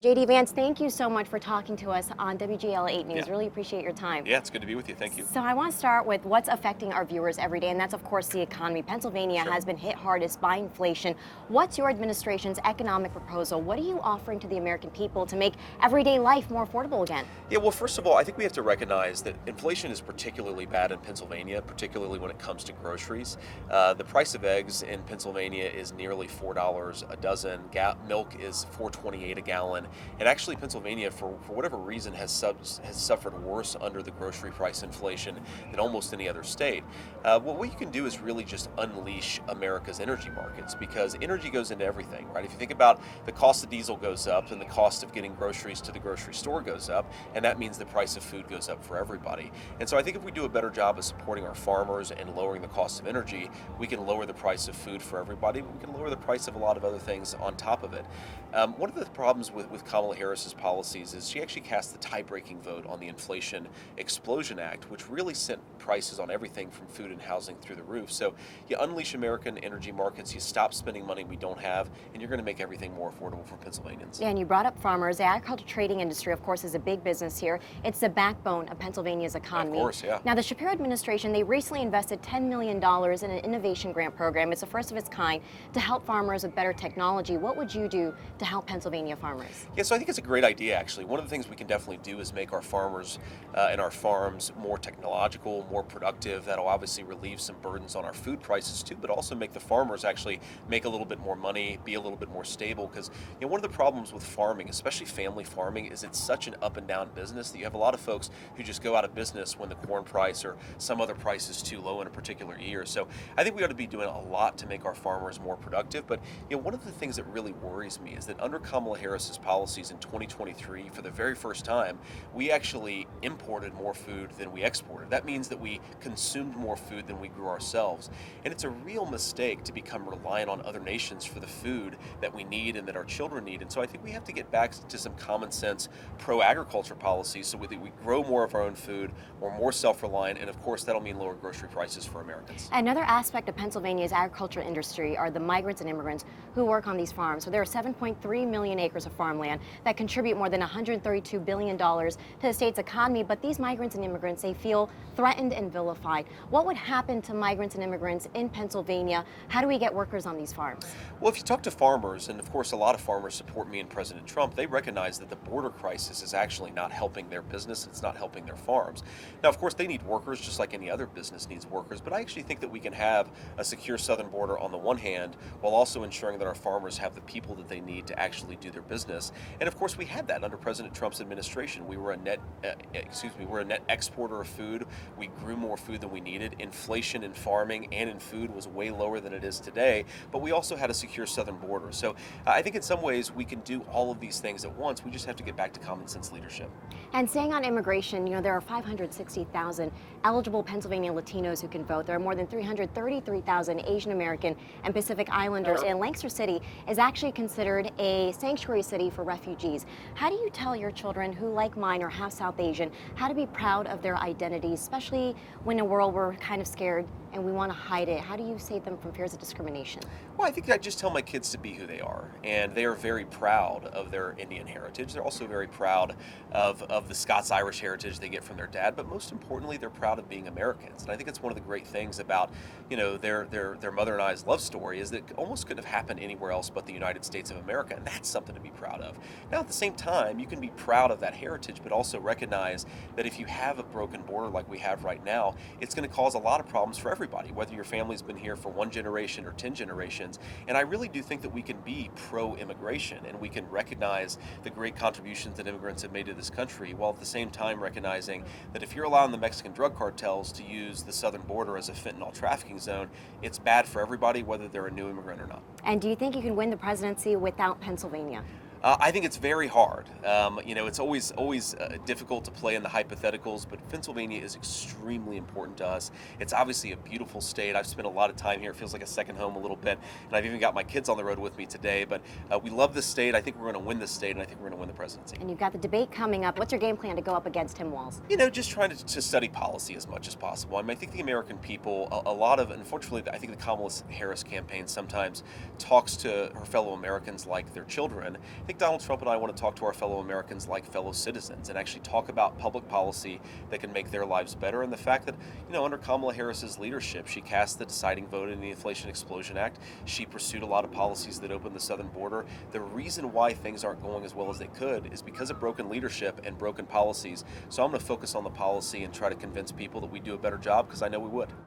JD Vance, thank you so much for talking to us on WGAL 8 News. Yeah. Really appreciate your time. Yeah, it's good to be with you. Thank you. So I want to start with what's affecting our viewers every day, and that's of course the economy. Pennsylvania Sure. has been hit hardest by inflation. What's your administration's economic proposal? What are you offering to the American people to make everyday life more affordable again? Yeah, well, first of all, I think we have to recognize that inflation is particularly bad in Pennsylvania, particularly when it comes to groceries. The price of eggs in Pennsylvania is nearly $4 a dozen. Milk is $4.28 a gallon. And actually, Pennsylvania, for whatever reason, has suffered worse under the grocery price inflation than almost any other state. What we can do is really just unleash America's energy markets, because energy goes into everything, right? If you think about the cost of diesel goes up and the cost of getting groceries to the grocery store goes up, and that means the price of food goes up for everybody. And so I think if we do a better job of supporting our farmers and lowering the cost of energy, we can lower the price of food for everybody, but we can lower the price of a lot of other things on top of it. One of the problems with Kamala Harris's policies is she actually cast the tie-breaking vote on the Inflation Explosion Act, which really sent prices on everything from food and housing through the roof. So you unleash American energy markets, you stop spending money we don't have, and you're going to make everything more affordable for Pennsylvanians. Yeah, and you brought up farmers. The agriculture trading industry, of course, is a big business here. It's the backbone of Pennsylvania's economy. Of course, yeah. Now, the Shapiro administration, they recently invested $10 million in an innovation grant program. It's the first of its kind to help farmers with better technology. What would you do to help Pennsylvania farmers? Yeah, so I think it's a great idea, actually. One of the things we can definitely do is make our farmers and our farms more technological, more productive. That'll obviously relieve some burdens on our food prices too, but also make the farmers actually make a little bit more money, be a little bit more stable. Because one of the problems with farming, especially family farming, is it's such an up and down business that you have a lot of folks who just go out of business when the corn price or some other price is too low in a particular year. So I think we ought to be doing a lot to make our farmers more productive. But one of the things that really worries me is that under Kamala Harris's policies in 2023, for the very first time, we actually imported more food than we exported. That means that we consumed more food than we grew ourselves. And it's a real mistake to become reliant on other nations for the food that we need and that our children need. And so I think we have to get back to some common sense pro-agriculture policies so that we grow more of our own food, we're more self-reliant, and of course that'll mean lower grocery prices for Americans. Another aspect of Pennsylvania's agriculture industry are the migrants and immigrants who work on these farms. So there are 7.3 million acres of farmland that contribute more than $132 billion to the state's economy, but these migrants and immigrants, they feel threatened and vilified. What would happen to migrants and immigrants in Pennsylvania? How do we get workers on these farms? Well, if you talk to farmers, and of course a lot of farmers support me and President Trump, they recognize that the border crisis is actually not helping their business, it's not helping their farms. Now, of course, they need workers just like any other business needs workers, but I actually think that we can have a secure southern border on the one hand, while also ensuring that our farmers have the people that they need to actually do their business. And of course, we had that under President Trump's administration. We were a net exporter of food. We grew more food than we needed. Inflation in farming and in food was way lower than it is today, but we also had a secure southern border. So I think in some ways we can do all of these things at once. We just have to get back to common sense leadership. And staying on immigration, there are 560,000 eligible Pennsylvania Latinos who can vote. There are more than 333,000 Asian American and Pacific Islanders, and Lancaster City is actually considered a sanctuary city for refugees. How do you tell your children who, like mine, are half South Asian, how to be proud of their identities, especially when in a world we're kind of scared and we want to hide it? How do you save them from fears of discrimination? Well, I think I just tell my kids to be who they are, and they are very proud of their Indian heritage. They're also very proud of the Scots-Irish heritage they get from their dad, but most importantly, they're proud of being Americans. And I think it's one of the great things about, their mother and I's love story is that it almost couldn't have happened anywhere else but the United States of America, and that's something to be proud of. Now, at the same time, you can be proud of that heritage, but also recognize that if you have a broken border like we have right now, it's going to cause a lot of problems for everybody, whether your family's been here for 1 generation or 10 generations. And I really do think that we can be pro-immigration and we can recognize the great contributions that immigrants have made to this country, while at the same time recognizing that if you're allowing the Mexican drug cartels to use the southern border as a fentanyl trafficking zone, it's bad for everybody, whether they're a new immigrant or not. And do you think you can win the presidency without Pennsylvania? I think it's very hard. It's always difficult to play in the hypotheticals, but Pennsylvania is extremely important to us. It's obviously a beautiful state. I've spent a lot of time here. It feels like a second home a little bit, and I've even got my kids on the road with me today. But we love this state. I think we're going to win this state, and I think we're going to win the presidency. And you've got the debate coming up. What's your game plan to go up against Tim Walz? Just trying to study policy as much as possible. I think the American people, unfortunately, I think the Kamala Harris campaign sometimes talks to her fellow Americans like their children. I think think Donald Trump and I want to talk to our fellow Americans like fellow citizens and actually talk about public policy that can make their lives better. And the fact that, under Kamala Harris's leadership, she cast the deciding vote in the Inflation Explosion Act. She pursued a lot of policies that opened the southern border. The reason why things aren't going as well as they could is because of broken leadership and broken policies. So I'm going to focus on the policy and try to convince people that we do a better job, because I know we would.